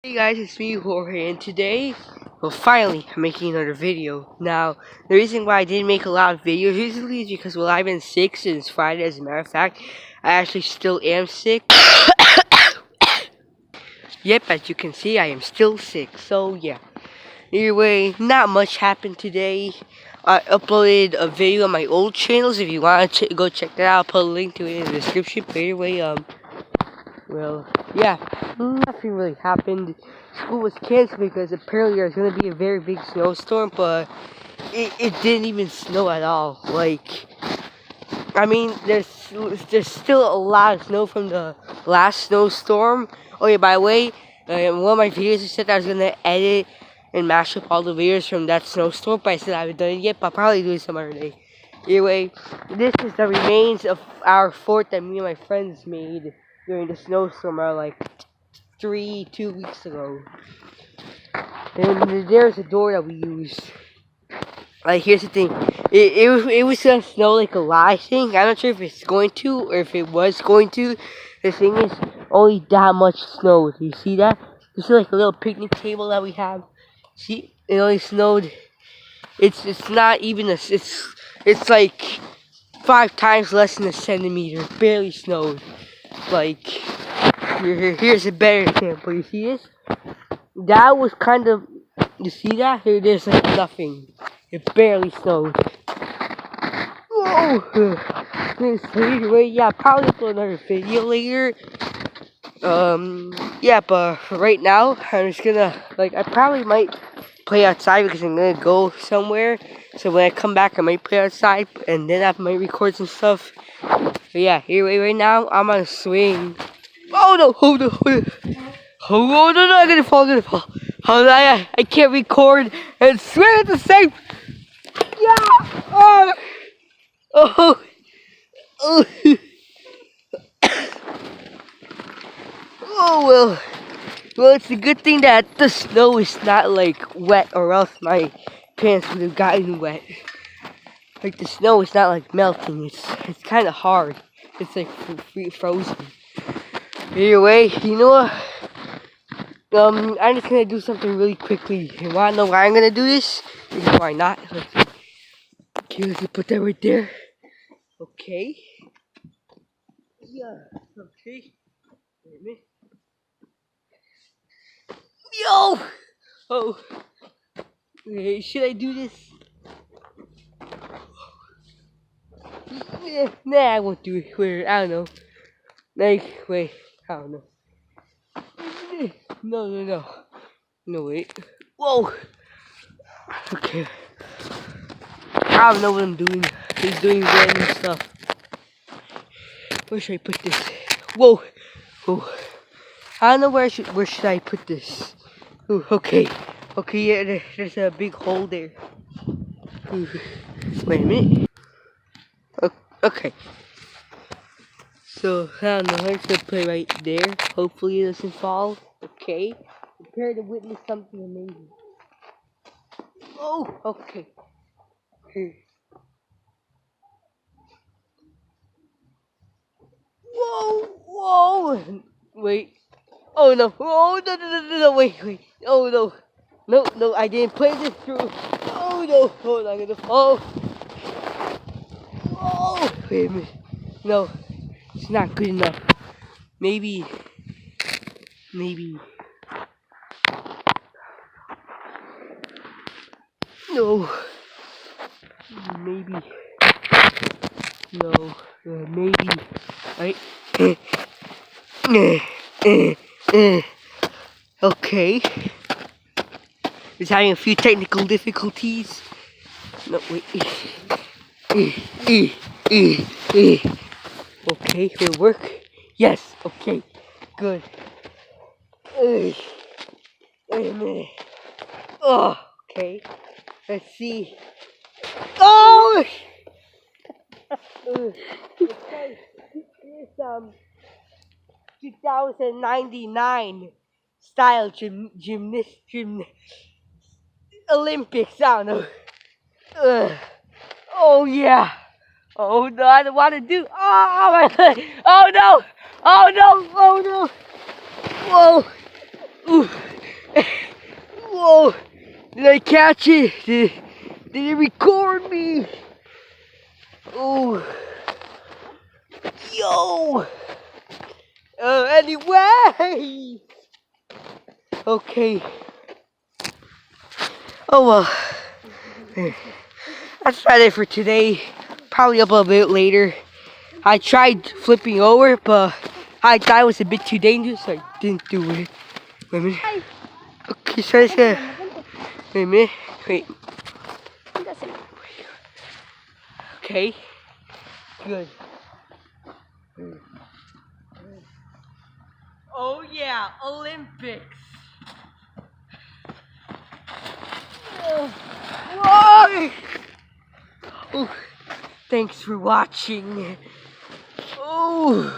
Hey guys, it's me Jorge, and today, finally, I'm making another video. Now, the reason why I didn't make a lot of videos recently is because, I've been sick since Friday. As a matter of fact, I actually still am sick. Yep, as you can see, I am still sick. So yeah. Anyway, not much happened today. I uploaded a video on my old channels. If you want to go check that out, I'll put a link to it in the description. But anyway, well, yeah, nothing really happened. School was canceled because apparently there's gonna be a very big snowstorm, but it didn't even snow at all. Like, I mean, there's still a lot of snow from the last snowstorm. Oh yeah, by the way, in one of my videos I said I was gonna edit and mash up all the videos from that snowstorm, but I said I haven't done it yet, but I'll probably do it some other day. Anyway, this is the remains of our fort that me and my friends made during the snowstorm, like 2 weeks ago. And there's a door that we used. Like, here's the thing. It was gonna snow like a lot, I think. I'm not sure if it's going to or if it was going to. The thing is, only that much snow. Do you see that? This is like a little picnic table that we have. See, it only snowed. It's not even it's like 5 times less than a centimeter. Barely snowed. Like, here's a better example. You see this? That was kind of. You see that? There's like nothing. It barely snowed. Whoa! Anyway, yeah, probably upload another video later. Yeah, but right now, I'm just gonna, I probably might play outside because I'm gonna go somewhere. So when I come back, I might play outside, and then I might record some stuff. But yeah, anyway, right now, I'm on a swing. Oh no, hold on, hold on. Oh no, I'm gonna fall, Hold on, I can't record and swim at the same. Yeah! Oh! Oh! Oh! Oh well. Well, it's a good thing that the snow is not like wet, or else my pants would have gotten wet. Like, the snow is not like melting. It's kind of hard. It's like frozen. Anyway, you know what? I'm just gonna do something really quickly. You wanna know why I'm gonna do this? Because why not? Okay, let's put that right there. Okay. Yeah. Okay. Wait a minute. Yo! Oh. Okay, should I do this? Nah, I won't do it. Wait, I don't know. Wait, I don't know. No. No, wait. Whoa! Okay. I don't know what I'm doing. He's doing random stuff. Where should I put this? Whoa! Oh. I don't know where should I put this. Ooh, okay. Okay, yeah, there's a big hole there. Ooh. Wait a minute. Okay. So, I don't know, I'm just gonna put it right there. Hopefully it doesn't fall. Okay. Prepare to witness something amazing. Oh, okay. Whoa! Wait. Oh no! Oh no! Wait! Oh no! No! I didn't play this through. Oh no! Oh, I'm gonna fall. Oh! Wait a minute. No, it's not good enough. Maybe. No. Maybe. No. Maybe. Right? Okay. Just having a few technical difficulties. No, wait. Okay, will it work? Yes, okay. Good. Wait a minute. Oh, okay. Let's see. Oh! Okay. Here's 2099 style gym Olympics. I don't know. Oh yeah. Oh no, I don't want to do. Oh my God. Oh no. Oh no. Oh no. Whoa. Ooh. I catch it? Did it record me? Oh. Yo. Anyway. Okay. Oh well. That's about it for today. Probably up a bit later. I tried flipping over, but I thought it was a bit too dangerous, so I didn't do it. Wait a minute. Okay, so it's wait a minute. Wait. Okay. Good. Oh yeah, Olympics. Whoa! Oh, thanks for watching. Oh.